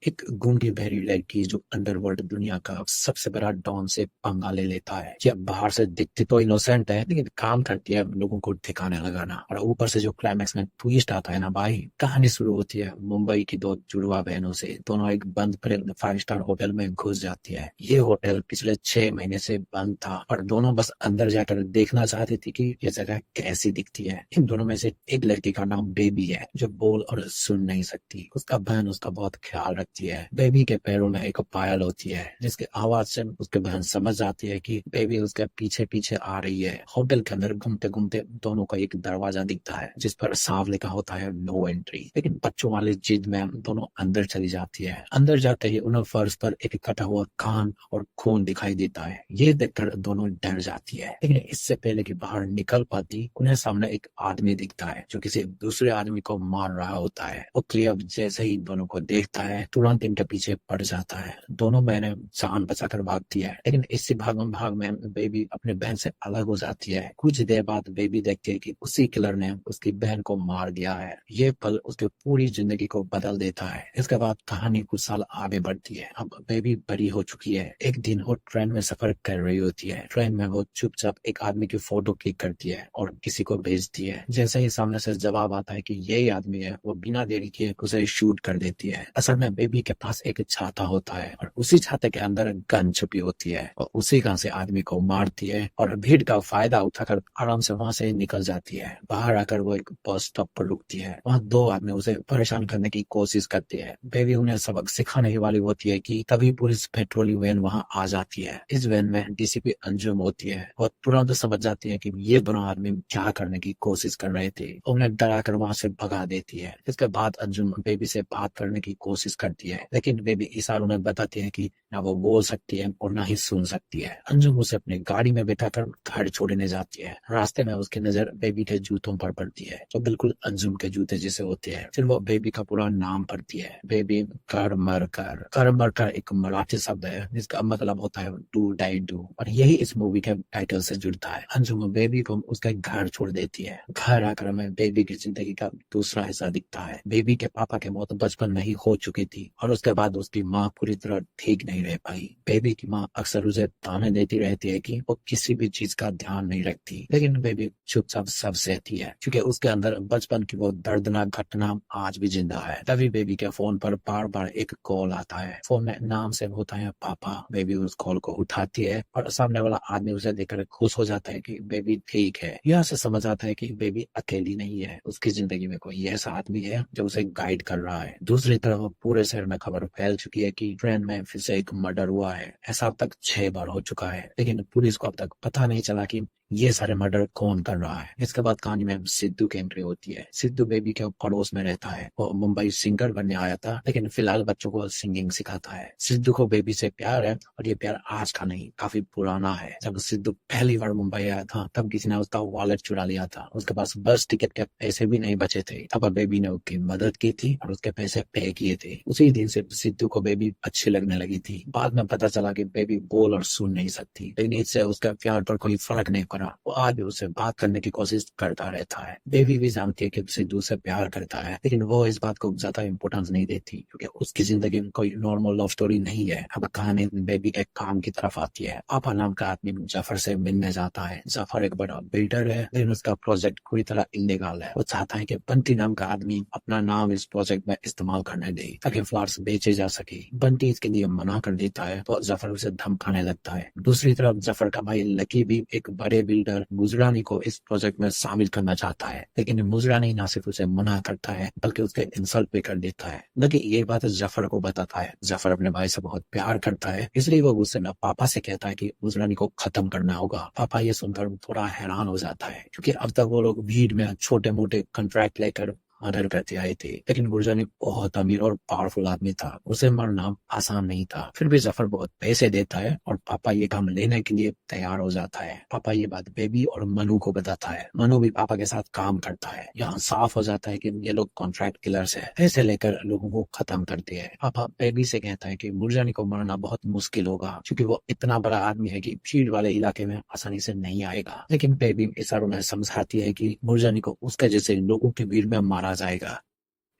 एक गूंगी बहरी लड़की जो अंडरवर्ल्ड दुनिया का सबसे बड़ा डॉन से पंगा ले लेता है। यह बाहर से दिखती तो इनोसेंट है, लेकिन काम करती है लोगों को ठिकाने लगाना। और ऊपर से जो क्लाइमैक्स में ट्विस्ट आता है ना भाई, कहानी शुरू होती है मुंबई की दो जुड़वा बहनों से। दोनों एक बंद पड़े 5 स्टार होटल में घुस जाती है। ये होटल पिछले 6 महीने से बंद था और दोनों बस अंदर जाकर देखना चाहती थी कि ये जगह कैसी दिखती है। इन दोनों में से एक लड़की का नाम बेबी है, जो बोल और सुन नहीं सकती। उसका बहन उसका बहुत ख्याल रखती है। बेबी के पैरों में एक पायल होती है, जिसके आवाज से उसके बहन समझ जाती है कि बेबी उसके पीछे पीछे आ रही है। होटल के अंदर घूमते घूमते दोनों का एक दरवाजा दिखता है, जिस पर साफ लिखा होता है नो एंट्री। लेकिन बच्चों वाली जिद में दोनों अंदर चली जाती है। अंदर जाते ही उन्हें फर्श पर एक कटा हुआ कान और खून दिखाई देता है। ये देखकर दोनों डर जाती है, लेकिन इससे पहले कि बाहर निकल पाती, उन्हें सामने एक आदमी दिखता है जो किसी दूसरे आदमी को मार रहा होता है। वो क्लियर जैसे ही दोनों को देखता है, तुरंत इनके पीछे पड़ जाता है। दोनों बहनें जान बचाकर भागती है, लेकिन इसी भाग में बेबी अपने बहन से अलग हो जाती है। कुछ देर बाद बेबी देखती है कि उसी किलर ने उसकी बहन को मार दिया है। ये पल उसकी पूरी जिंदगी को बदल देता है। इसके बाद कहानी कुछ साल आगे बढ़ती है। अब बेबी बड़ी हो चुकी है। एक दिन वो ट्रेन में सफर कर रही होती है। ट्रेन में वो चुपचाप एक आदमी की फोटो क्लिक करती है और किसी को भेजती है। जैसे ही सामने से जवाब आता है कि यही आदमी है, वो बिना देरी किए उसे शूट कर देती है। असल में बेबी के पास एक छाता होता है और उसी छाते के अंदर गन छुपी होती है और उसी गन से आदमी को मारती है और भीड़ का फायदा उठाकर आराम से वहां से निकल जाती है। बाहर आकर वो एक बस स्टॉप पर रुकती है। वहाँ दो आदमी उसे परेशान करने की कोशिश करते हैं। बेबी उन्हें सबक सिखाने ही वाली होती है कि तभी पुलिस पेट्रोलिंग वैन वहाँ आ जाती है। इस वैन में डीसीपी अंजुम होती है। वो तुरंत समझ जाती है कि ये दोनों आदमी क्या करने की कोशिश कर रहे थे। उन्हें डराकर वहां से भगा देती है। इसके बाद अंजुम बेबी से बात करने की कोशिश करती है, लेकिन बेबी इशारों में बताती है कि ना वो बोल सकती है और ना ही सुन सकती है। अंजुम उसे अपनी गाड़ी में बैठाकर घर छोड़ने जाती है। रास्ते में उसकी नजर बेबी के जूतों पर पड़ती है, जो बिल्कुल अंजुम के जूते जैसे होते हैं। फिर वो बेबी का पूरा नाम पढ़ती है। बेबी करमरकर। करमरकर एक मराठी शब्द है जिसका मतलब होता है डू डाई डू, और यही इस मूवी के टाइटल से जुड़ता है। अंजुम बेबी को उसका घर छोड़ देती है। घर आकर हमें बेबी की जिंदगी का दूसरा हिस्सा दिखता है। बेबी के पापा की मौत बचपन में ही हो चुकी थी और उसके बाद उसकी माँ पूरी तरह ठीक नहीं रह पाई। बेबी की माँ अक्सर उसे ताने देती रहती है कि वो किसी भी चीज का ध्यान नहीं रखती, लेकिन बेबी चुपचाप सब सहती है, क्योंकि उसके अंदर बचपन की वो दर्दनाक घटना आज भी जिंदा है। तभी बेबी के फोन पर बार बार एक कॉल आता है। फोन में नाम से होता है पापा। बेबी उस कॉल को उठाती है और सामने वाला आदमी उसे देखकर खुश हो जाता है कि बेबी ठीक है। यहाँ से समझ आता है कि बेबी अकेली नहीं है। उसकी जिंदगी में कोई ऐसा आदमी है जो उसे गाइड कर रहा है। दूसरी तरफ पूरे शहर में खबर फैल चुकी है कि ट्रेन में फिर से एक मर्डर हुआ है। ऐसा अब तक 6 बार हो चुका है, लेकिन पुलिस को अब तक पता नहीं चला कि ये सारे मर्डर कौन कर रहा है। इसके बाद कहानी में सिद्धू की एंट्री होती है। सिद्धू बेबी के पड़ोस में रहता है। वो मुंबई सिंगर बनने आया था, लेकिन फिलहाल बच्चों को सिंगिंग सिखाता है। सिद्धू को बेबी से प्यार है, और ये प्यार आज का नहीं, काफी पुराना है। जब सिद्धू पहली बार मुंबई आया था, तब किसी ने उसका वॉलेट चुरा लिया था। उसके पास बस टिकट के पैसे भी नहीं बचे थे। तब बेबी ने उसकी मदद की थी और उसके पैसे पे किए थे। उसी दिन से सिद्धू को बेबी अच्छी लगने लगी थी। बाद में पता चला कि बेबी बोल और सुन नहीं सकती, लेकिन इससे उसका प्यार पर कोई फर्क नहीं पड़ा। वो आज भी उससे बात करने की कोशिश करता रहता है। बेबी भी जानती है कि सिद्धू से प्यार करता है, लेकिन वो इस बात को ज्यादा इंपॉर्टेंस नहीं देती, क्योंकि उसकी जिंदगी में कोई नॉर्मल लव स्टोरी नहीं है। अब कहानी बेबी के काम की तरफ आती है। पापा नाम का आदमी जफर से मिलने जाता है। जफर एक बड़ा बिल्डर है, लेकिन उसका प्रोजेक्ट पूरी तरह इलीगल है। वो चाहता है कि बंटी नाम का आदमी अपना नाम इस प्रोजेक्ट में इस्तेमाल करने दे, ताकि फ्लावर्स बेचे जा सके। बंटी इसके लिए मना कर देता है, तो जफर उसे धमकाने लगता है। दूसरी तरफ जफर का भाई लकी भी एक बड़े बिल्डर मुजरानी को इस प्रोजेक्ट में शामिल करना चाहता है, लेकिन मुजरानी ना सिर्फ उसे मना करता है, बल्कि उसके इंसल्ट भी कर देता है। लकी ये बात जफर को बताता है। जफर अपने भाई से बहुत प्यार करता है, इसलिए वो गुस्से में पापा से कहता है कि मुजरानी को खत्म करना होगा। पापा ये सुनकर थोड़ा हैरान हो जाता है, क्योंकि अब तक वो लोग भीड़ में छोटे मोटे कॉन्ट्रैक्ट लेकर मर्डर करते आए थे, लेकिन मुरजानी बहुत अमीर और पावरफुल आदमी था। उसे मरना आसान नहीं था। फिर भी जफर बहुत पैसे देता है और पापा ये काम लेने के लिए तैयार हो जाता है। पापा ये बात बेबी और मनु को बताता है। मनु भी पापा के साथ काम करता है। यहाँ साफ हो जाता है कि ये लोग कॉन्ट्रैक्ट किलर्स है, पैसे लेकर लोगों को खत्म करते हैं। पापा बेबी से कहता है कि मुरजानी को मरना बहुत मुश्किल होगा, क्योंकि वो इतना बड़ा आदमी है कि भीड़ वाले इलाके में आसानी से नहीं आएगा। लेकिन बेबी इशारों में समझाती है कि मुरजानी को उसके जैसे लोगों की भीड़ में मारा जाएगा।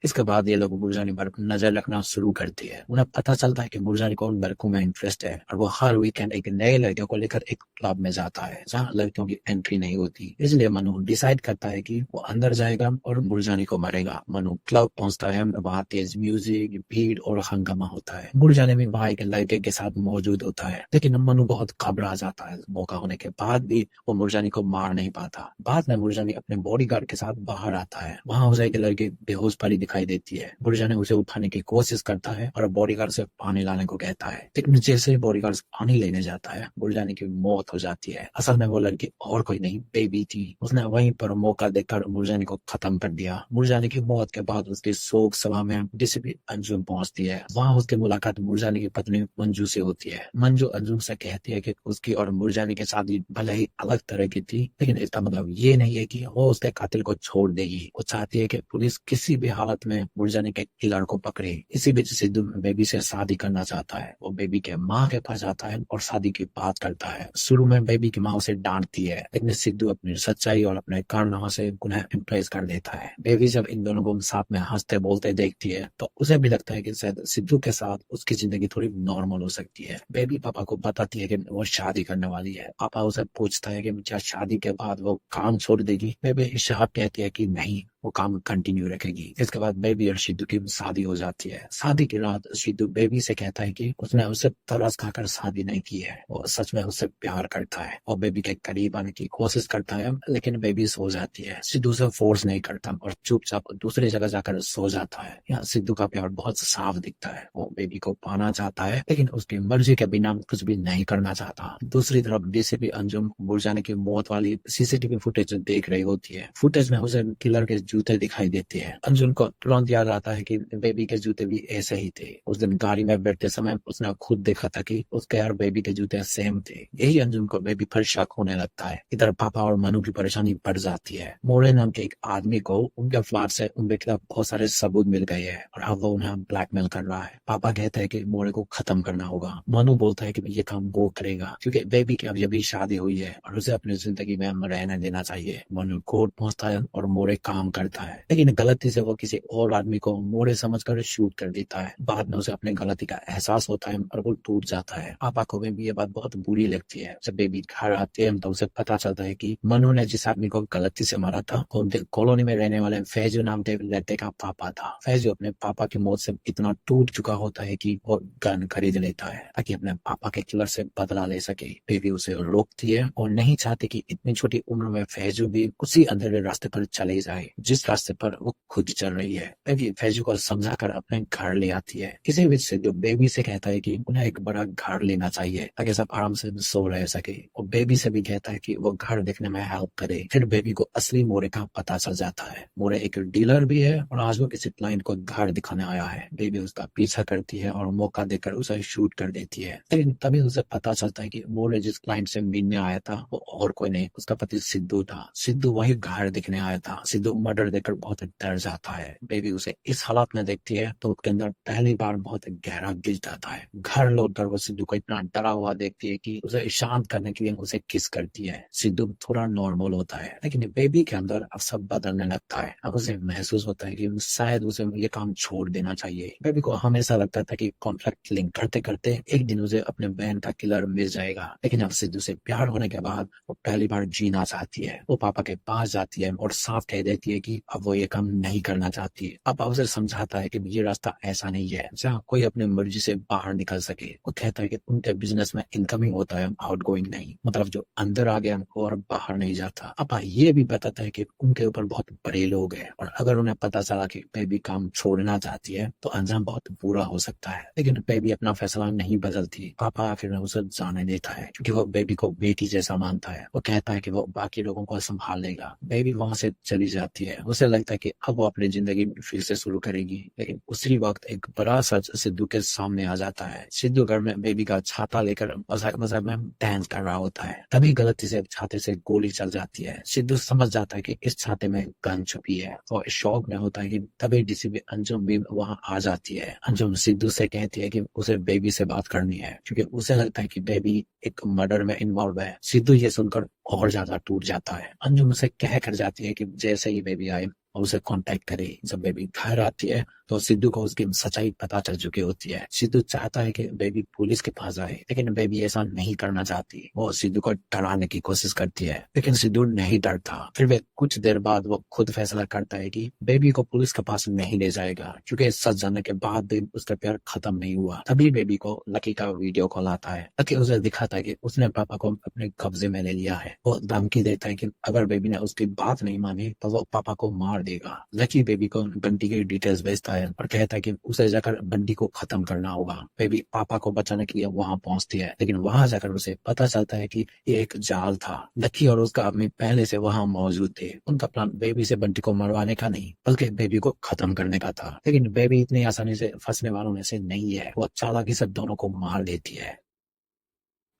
इसके बाद ये लोग बुर्जानी बर्क नजर रखना शुरू करती है। उन्हें पता चलता है कि बुर्जानी को उन लड़कों में इंटरेस्ट है और वो हर वीकेंड एक नए लड़के को लेकर एक क्लब में जाता है जहाँ लड़कियों की एंट्री नहीं होती। इसलिए मनु डिसाइड करता है कि वो अंदर जाएगा और बुर्जानी को मारेगा। मनु क्लब पहुंचता है, वहाँ तेज म्यूजिक, भीड़ और हंगामा होता है। बुर्जानी भी वहाँ एक लड़के के साथ मौजूद होता है, लेकिन मनु बहुत घबरा जाता है। मौका होने के बाद भी वो बुर्जानी को मार नहीं पाता। बाद में बुर्जानी अपने बॉडीगार्ड के साथ बाहर आता है। वहाँ उसे एक लड़की बेहोश पड़ी दिखाई देती है। बुर्जानी उसे उठाने की कोशिश करता है और बॉडीगार्ड से पानी लाने को कहता है, लेकिन जैसे ही बॉडीगार्ड पानी लेने जाता है बुर्जानी की मौत हो जाती है। असल में वो लड़की और कोई नहीं, बेबी थी। उसने वहीं पर मौका देखकर बुर्जानी को खत्म कर दिया। बुर्जानी की मौत के बाद उसकी शोक सभा में डीसीपी अंजुम पहुंचती है। वहाँ उसकी मुलाकात बुर्जानी की पत्नी मंजू से होती है। मंजू अंजुम से कहती है कि उसकी और बुर्जानी की शादी भले ही अलग तरह की थी, लेकिन इसका मतलब ये नहीं है कि वो उसके कातिल को छोड़ देगी। वो चाहती है कि पुलिस किसी भी हालत में बुर्जानी के किलर को पकड़े। इसी बीच सिद्धू बेबी से शादी करना चाहता है। वो बेबी के माँ के पास जाता है और शादी की बात करता है। शुरू में बेबी की माँ उसे डांटती है, लेकिन सिद्धू अपनी सच्चाई और अपने कारनामों से उन्हें इम्प्रेस कर देता है। बेबी जब इन दोनों को साथ में हंसते बोलते देखती है तो उसे भी लगता है कि शायद सिद्धू के साथ उसकी जिंदगी थोड़ी नॉर्मल हो सकती है। बेबी पापा को बताती है कि वो शादी करने वाली है। पापा उसे पूछता है कि क्या शादी के बाद वो काम छोड़ देगी। बेबी साहब कहती है कि नहीं, वो काम कंटिन्यू रखेगी। इसके बाद बेबी और सिद्धू की शादी हो जाती है। शादी की रात सिद्धू बेबी से कहता है कि उसने उससे तरस खाकर शादी नहीं की है, वो सच में उससे प्यार करता है और बेबी के करीब आने की कोशिश करता है, लेकिन बेबी सो जाती है। सिद्धू उसे फोर्स नहीं करता और चुपचाप दूसरी जगह जाकर सो जाता है। यहाँ सिद्धू का प्यार बहुत साफ दिखता है। वो बेबी को पाना चाहता है, लेकिन उसकी मर्जी के बिना कुछ भी नहीं करना चाहता। दूसरी तरफ डीसीपी अंजुम बुर्जानी की मौत वाली सीसीटीवी फुटेज देख रही होती है। फुटेज में उसे किलर के जूते दिखाई देते हैं। अंजुम को तुरंत याद आता है कि बेबी के जूते भी ऐसे ही थे। उस दिन गाड़ी में बैठते समय उसने खुद देखा था कि उसके और बेबी के जूते सेम थे। यही अंजुम को बेबी पर शक होने लगता है। इधर पापा और मनु की परेशानी बढ़ जाती है। मोरे नाम के एक आदमी को उनके फ्लैट से उनके खिलाफ बहुत सारे सबूत मिल गए हैं और अब वो उन्हें ब्लैकमेल कर रहा है। पापा कहते हैं कि मोरे को खत्म करना होगा। मनु बोलता है कि ये काम वो करेगा क्योंकि बेबी की अब अभी शादी हुई है और उसे अपनी जिंदगी में रहने देना चाहिए। मनु कोर्ट पहुंचता है और मोरे काम करता है, लेकिन गलती से वो किसी और आदमी को मोरे समझकर शूट कर देता है। बाद में उसे अपने गलती का एहसास होता है और वो टूट जाता है। पापा को भी ये बात बहुत बुरी लगती है। जब बेबी घर आते हैं तो उसे पता चलता है कि मनु ने जिस आदमी को गलती से मारा था वो कॉलोनी में रहने वाले फैजू नाम के लड़के का पापा था। फैजू अपने पापा की मौत से इतना टूट चुका होता है कि वो गन खरीद लेता है ताकि अपने पापा के किलर से बदला ले सके। बेबी उसे रोकती है और नहीं चाहती कि इतनी छोटी उम्र में फैजू भी उसी अंधेरे रास्ते पर चले जाए जिस रास्ते पर वो खुद चल रही है। बेबी फैजू को समझाकर अपने घर ले आती है। इसी बीच से जो बेबी से कहता है कि उन्हें एक बड़ा घर लेना चाहिए ताकि सब आराम से सो रह सके और बेबी से भी कहता है कि वो घर देखने में हेल्प करे। फिर बेबी को असली मोरे का पता चल जाता है। मोरे एक डीलर भी है और आज वो किसी क्लाइंट को घर दिखाने आया है। बेबी उसका पीछा करती है और मौका देकर उसे शूट कर देती है, लेकिन तभी उसे पता चलता है कि मोरे जिस क्लाइंट से मिलने आया था वो और कोई नहीं, उसका पति सिद्धू था। सिद्धू वही घर दिखने आया था। सिद्धू मर्डर देखकर बहुत डर जाता है। बेबी उसे इस हालत में देखती है तो उसके अंदर पहली बार बहुत गहरा गिल्ट आता है। घर लौटकर वो सिद्धू को इतना डरा हुआ देखती है कि उसे शांत करने के लिए उसे किस करती है। सिद्धू थोड़ा नॉर्मल होता है, लेकिन बेबी के अंदर अब सब बदलने लगता है। अब उसे महसूस होता है कि शायद उसे ये काम छोड़ देना चाहिए। बेबी को हमेशा लगता था कि कॉन्ट्रैक्ट लिंक करते करते एक दिन उसे अपने बहन का किलर मिल जाएगा, लेकिन अब सिद्धू से प्यार होने के बाद वो पहली बार जीना चाहती है। वो पापा के पास जाती है और साफ कह देती है कि अब वो ये काम नहीं करना चाहती है। अब उसे समझाता है कि ये रास्ता ऐसा नहीं है जहाँ कोई अपनी मर्जी से बाहर निकल सके। वो कहता है कि उनके बिजनेस में इनकमिंग होता है, आउटगोइंग नहीं। मतलब जो अंदर आ गया वो और बाहर नहीं जाता। पापा ये भी बताता है कि उनके ऊपर बहुत बड़े लोग हैं और अगर उन्हें पता चला कि बेबी काम छोड़ना चाहती है तो अंजाम बहुत बुरा हो सकता है। लेकिन बेबी अपना फैसला नहीं बदलती। पापा आखिर में उसे जाने देता है क्योंकि वो बेबी को बेटी जैसा मानता है। वो कहता है कि वो बाकी लोगों को संभाल लेगा। बेबी वहां से चली जाती है। उसे लगता है कि अब वो अपनी जिंदगी फिर से शुरू करेगी, लेकिन उसी वक्त एक बड़ा सच सिद्धू के सामने आ जाता है। सिद्धू घर में बेबी का छाता लेकर मजाक मजाक में डांस कर रहा होता है। तभी गलती से छाते से गोली चल जाती है। सिद्धू समझ जाता है कि इस छाते में गन छुपी है और शौक में होता है कि तभी डीसीपी अंजुम भी वहां आ जाती है। अंजुम सिद्धू से कहती है कि उसे बेबी से बात करनी है क्योंकि उसे लगता है कि बेबी एक मर्डर में इन्वॉल्व है। सिद्धू ये सुनकर और ज्यादा टूट जाता है। अंजुम उसे कह कर जाती है कि जैसे ही बेबी आए और उसे कांटेक्ट करे। जब बेबी घर आती है तो सिद्धू को उसकी सच्चाई पता चल चुकी होती है। सिद्धू चाहता है कि बेबी पुलिस के पास आए, लेकिन बेबी ऐसा नहीं करना चाहती। वो सिद्धू को डराने की कोशिश करती है, लेकिन सिद्धू नहीं डरता। फिर वे कुछ देर बाद वो खुद फैसला करता है कि बेबी को पुलिस के पास नहीं ले जाएगा, क्योंकि सच जानने के बाद भी उसका प्यार खत्म नहीं हुआ। तभी बेबी को लकी का वीडियो कॉल आता है। लकी उसे दिखाता है कि उसने पापा को अपने कब्जे में ले लिया है। वो धमकी देता है कि अगर बेबी ने उसकी बात नहीं मानी तो वो पापा को मार देगा। लकी बेबी को बंटी की डिटेल्स भेजता है और कहता है कि उसे जाकर बंटी को खत्म करना होगा। बेबी पापा को बचाने के लिए वहां पहुंचती है, लेकिन वहां जाकर उसे पता चलता है कि ये एक जाल था। लकी और उसका आदमी पहले से वहां मौजूद थे। उनका प्लान बेबी से बंटी को मरवाने का नहीं, बल्कि बेबी को खत्म करने का था। लेकिन बेबी इतनी आसानी से फंसने वालों में से नहीं है। वो चालाकी से दोनों को मार देती है।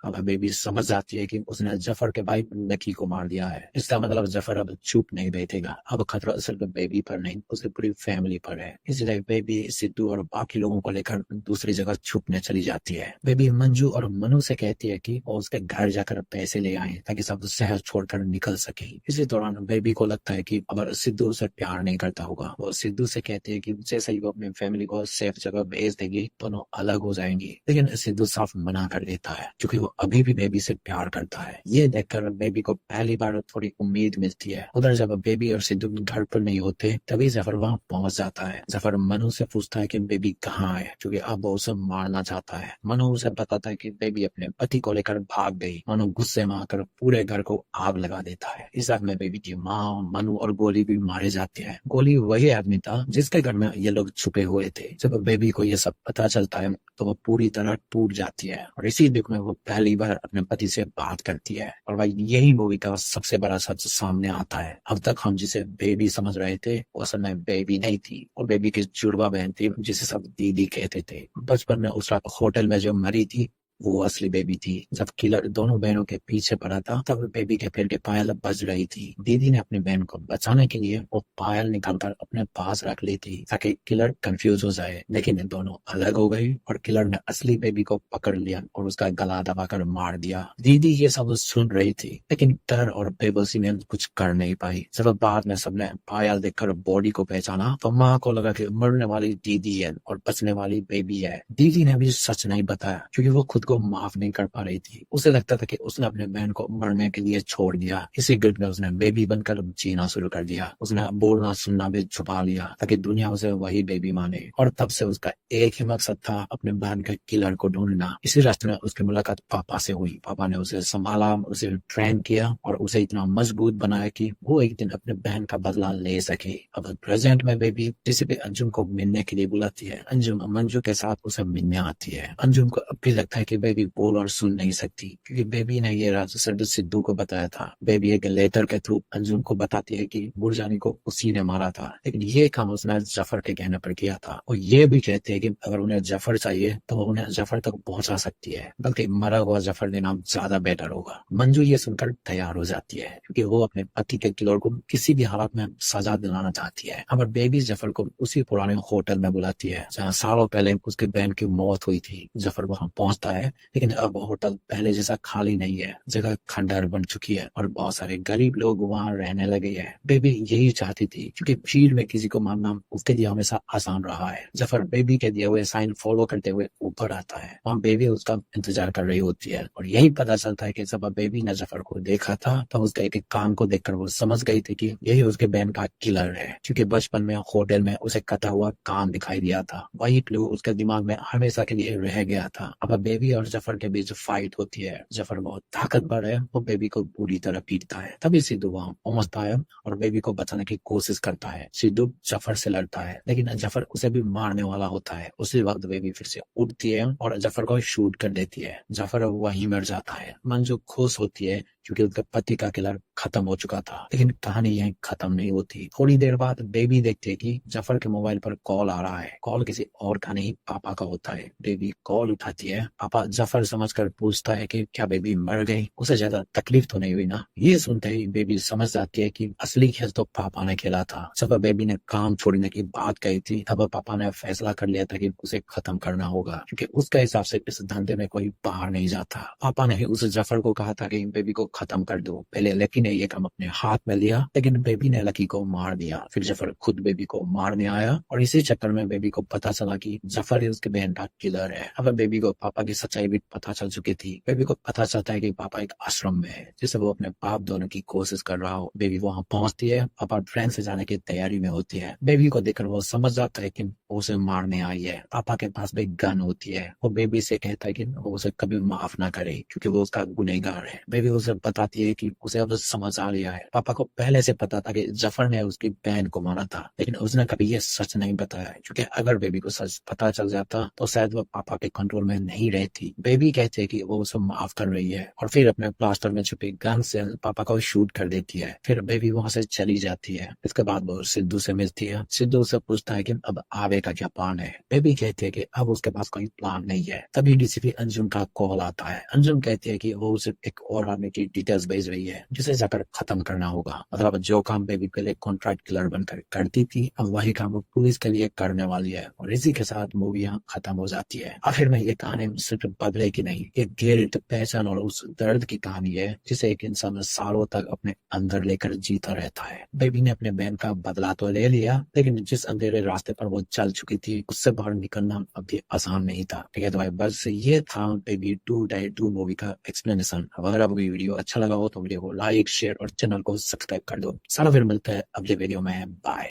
अब बेबी समझ जाती है कि उसने जफर के भाई लकी को मार दिया है। इसका मतलब जफर अब चुप नहीं बैठेगा। अब खतरा सिर्फ बेबी पर नहीं, उसकी पूरी फैमिली पर है। इसलिए बेबी सिद्धू और बाकी लोगों को लेकर दूसरी जगह छुपने चली जाती है। बेबी मंजू और मनु से कहती है कि वो उसके घर जाकर पैसे ले आए ताकि सब शहर छोड़कर निकल सके। इसी दौरान बेबी को लगता है कि अगर सिद्धू उसे प्यार नहीं करता होगा। वो सिद्धू से कहती है कि जैसे ही वो अपनी फैमिली को सेफ जगह भेज देगी दोनों अलग हो जाएंगी, लेकिन सिद्धू साफ मना कर देता है क्योंकि वो अभी भी बेबी से प्यार करता है। ये देखकर बेबी को पहली बार थोड़ी उम्मीद मिलती है। उधर जब बेबी और सिद्धू घर पर नहीं होते तभी जफर वहां पहुंच जाता है। जफर मनु से पूछता है कि बेबी कहाँ है, क्योंकि अब वो उसे मारना चाहता है। मनु उसे बताता है कि बेबी अपने पति को लेकर भाग गई। मनु गुस्से में आकर पूरे घर को आग लगा देता है। इस आग में बेबी की माँ, मनु और गोली भी मारे जाते हैं। गोली वही आदमी था जिसके घर में ये लोग छुपे हुए थे। जब बेबी को ये सब पता चलता है तो वो पूरी तरह टूट जाती है और इसी दुख में वो पहली बार अपने पति से बात करती है। और भाई यही मूवी का सबसे बड़ा सच सामने आता है। अब तक हम जिसे बेबी समझ रहे थे वो असल में बेबी नहीं थी, और बेबी की जुड़वा बहन थी जिसे सब दीदी कहते थे। बचपन में उस रात होटल में जो मरी थी वो असली बेबी थी। जब किलर दोनों बहनों के पीछे पड़ा था तब बेबी के पैर के पायल बज रही थी। दीदी ने अपनी बहन को बचाने के लिए वो पायल निकालकर अपने पास रख ली थी ताकि किलर कंफ्यूज हो जाए, लेकिन दोनों अलग हो गई और किलर ने असली बेबी को पकड़ लिया और उसका गला दबाकर मार दिया। दीदी ये सब सुन रही थी, लेकिन डर और बेबसी में कुछ कर नहीं पाई। जब बाद में सबने पायल देखकर बॉडी को पहचाना तो माँ को लगा कि मरने वाली दीदी है और बचने वाली बेबी है। दीदी ने भी सच नहीं बताया क्योंकि वो खुद को माफ नहीं कर पा रही थी। उसे लगता था कि उसने अपने बहन को मरने के लिए छोड़ दिया। इसी गिल्ट में उसने बेबी बनकर जीना शुरू कर दिया। उसने बोलना सुनना भी छुपा लिया ताकि दुनिया उसे वही बेबी माने। और तब से उसका एक ही मकसद था, अपने बहन के किलर को ढूंढना। इसी रास्ते में उसकी मुलाकात पापा से हुई। पापा ने उसे संभाला, उसे ट्रेन किया और उसे इतना मजबूत बनाया कि वो एक दिन अपने बहन का बदला ले सके। अब प्रेजेंट में बेबी किसी भी अंजुम को मिलने के लिए बुलाती है। अंजुम मंजू के साथ उसे मिलने आती है। अंजुम को अब भी लगता है कि बेबी बोल और सुन नहीं सकती क्योंकि बेबी ने ये राज सिर्फ सिद्धू को बताया था। बेबी एक लेटर के थ्रू अंजुम को बताती है कि बुरजानी को उसी ने मारा था, लेकिन ये काम उसने जफर के कहने पर किया था। और ये भी कहते हैं कि अगर उन्हें जफर चाहिए तो वो उन्हें जफर तक पहुंचा सकती है, बल्कि मरा हुआ जफर देना ज्यादा बेटर होगा। मंजू ये सुनकर तैयार हो जाती है क्योंकि वो अपने पति के किलर को किसी भी हालत में सजा दिलाना चाहती है। अब बेबी जफर को उसी पुराने होटल में बुलाती है जहाँ सालों पहले उसके बहन की मौत हुई थी। जफर वहां पहुंचता है, लेकिन अब होटल पहले जैसा खाली नहीं है। जगह खंडहर बन चुकी है और बहुत सारे गरीब लोग वहां रहने लगे हैं। बेबी यही चाहती थी क्योंकि भीड़ में किसी को मारना उसके लिए हमेशा आसान रहा है। जफर बेबी के दिए हुए साइन फॉलो करते हुए ऊपर आता है। वहाँ बेबी उसका इंतजार कर रही होती है और यही पता चलता है कि जब बेबी ने जफर को देखा था तब उसका एक कान को देखकर वो समझ गई थी कि यही उसके बहन का किलर है, क्योंकि बचपन में होटल में उसे कटा हुआ कान दिखाई दिया था। वही क्लू उसके दिमाग में हमेशा के लिए रह गया था। अब बेबी और जफर के बीच फाइट होती है। जफर बहुत ताकतवर है, वो बेबी को पूरी तरह पीटता है। तभी सिद्धू वहां पहुंचता है और बेबी को बचाने की कोशिश करता है। सिद्धू जफर से लड़ता है, लेकिन जफर उसे भी मारने वाला होता है। उसी वक्त बेबी फिर से उठती है और जफर को शूट कर देती है। जफर वहीं मर जाता है। मंजू खुश होती है क्योंकि उसके पति का किलर खत्म हो चुका था, लेकिन कहानी यहीं खत्म नहीं होती। थोड़ी देर बाद बेबी देखती है कि जफर के मोबाइल पर कॉल आ रहा है। कॉल किसी और का नहीं, पापा का होता है। बेबी कॉल उठाती है। पापा जफर समझकर पूछता है कि क्या बेबी मर गई, उसे ज्यादा तकलीफ तो नहीं हुई ना। ये सुनते ही बेबी समझ जाती है कि असली खेल तो पापा ने खेला था। जब बेबी ने काम छोड़ने की बात कही थी तब पापा ने फैसला कर लिया था कि उसे खत्म करना होगा, क्योंकि उसके हिसाब से इस धंधे में कोई बाहर नहीं जाता। पापा ने उस जफर को कहा था कि बेबी को खत्म कर दो। पहले लकी ने ये काम अपने हाथ में लिया, लेकिन बेबी ने लकी को मार दिया। फिर जफर खुद बेबी को मारने आया और इसी चक्कर में बेबी को पता चला कि जफर ही उसके बहन का किलर है। अब बेबी को पापा की सच्चाई भी पता चल चुकी थी। बेबी को पता चलता है कि पापा एक आश्रम में है जिसे वो अपने बाप दोनों की कोशिश कर रहा हो। बेबी वहां पहुंचती है, पापा ट्रेन से जाने की तैयारी में होती है। बेबी को देखकर वो समझ जाता है कि वो उसे मारने आई है। पापा के पास भी गन होती है। वो बेबी से कहता है कि वो उसे कभी माफ ना करे क्योंकि वो उसका गुनहगार है। बेबी उसे बताती है कि उसे अब समझ आ गया है। पापा को पहले से पता था कि जफर ने उसकी बहन को मारा था, लेकिन उसने कभी ये सच नहीं बताया, क्योंकि अगर बेबी को सच पता चल जाता तो शायद वो पापा के कंट्रोल में नहीं रहती। बेबी कहती है कि वो उसे माफ कर रही है और फिर अपने प्लास्टर में छुपी गन से पापा को शूट कर देती है। फिर बेबी वहां से चली जाती है। इसके बाद वो सिद्धू से मिलती है। सिद्धू से पूछता है कि अब आगे का क्या प्लान है। बेबी कहती है कि अब उसके पास कोई प्लान नहीं है। तभी डीसीपी अंजुम का कॉल आता है। अंजुम कहती है कि वो उसे एक और आदमी की डिटेल्स भेज रही है जिसे जाकर खत्म करना होगा। मतलब जो काम बेबी पहले कॉन्ट्रैक्ट किलर बनकर करती थी, अब वही काम वो पुलिस के लिए करने वाली है। और इसी के साथ मूवी यहाँ खत्म हो जाती है। आखिर में ये कहानी सिर्फ बदले की नहीं, एक गिल्ट, पैशन और उस दर्द की कहानी है जिसे एक इंसान सालों तक अपने अंदर लेकर जीता रहता है। बेबी ने अपने बहन का बदला तो ले लिया, लेकिन जिस अंधेरे रास्ते पर वो चल चुकी थी उससे बाहर निकलना अभी आसान नहीं था। ठीक है, तो भाई बस ये था बेबी 2 मूवी का एक्सप्लेनेशन। अगर आपको ये वीडियो अच्छा लगा हो तो वीडियो को लाइक, शेयर और चैनल को सब्सक्राइब कर दो। सारा फिर मिलता है अगले वीडियो में। बाय।